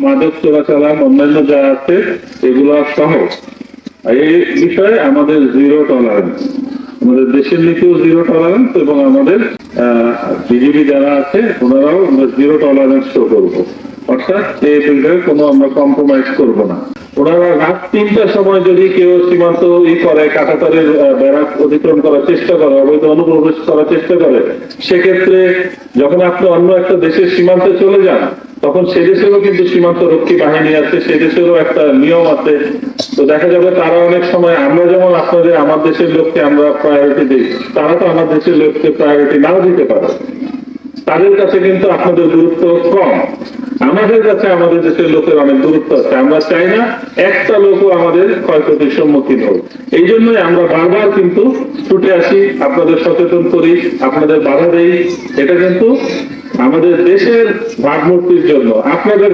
মাদক চোরাচালান অন্যান্য যা আছে এগুলো সহ এই বিষয়ে আমাদের জিরো টলারেন্স, আমাদের দেশের নীতিও জিরো টলারেন্স এবং আমাদের বিজেপি যারা আছে ওনারাও জিরো টলারেন্স শো করবো। অর্থাৎ এই বিষয়ে কোনো আমরা কম্প্রোমাইজ করবো না। ওনারা রাত 3টার সময় যদি কেউ সীমান্ত করে কাঁটাতারের ব্যারাক অতিক্রম করার চেষ্টা করে, অবৈধ অনুপ্রবেশ করার চেষ্টা করে, সেক্ষেত্রে যখন আপনি অন্য একটা দেশের সীমান্তে চলে যান তখন সে দেশেরও কিন্তু সীমান্ত রক্ষী বাহিনী আছে, সে দেশেরও একটা নিয়ম আছে। তো দেখা যাবে তারা অনেক সময় আমরা যেমন আমার দেশের লোককে আমরা প্রায়োরিটি দিই, তারা তো আমার দেশের লোককে প্রায়োরিটি নাও দিতে পারে। তাদের কাছে কিন্তু আপনাদের গুরুত্ব কম, আমাদের কাছে আমাদের দেশের লোকের অনেক গুরুত্ব আছে। আমরা চাই না একটা লোকও আমাদের ক্ষয়ক্ষতির সম্মুখীন হোক। এই জন্যই আমরা বারবার কিন্তু ছুটে আসি, আপনাদের সচেতন করি, আপনাদের বাধা দেই। এটা কিন্তু আমাদের দেশের ভাবমূর্তির জন্য, আপনাদের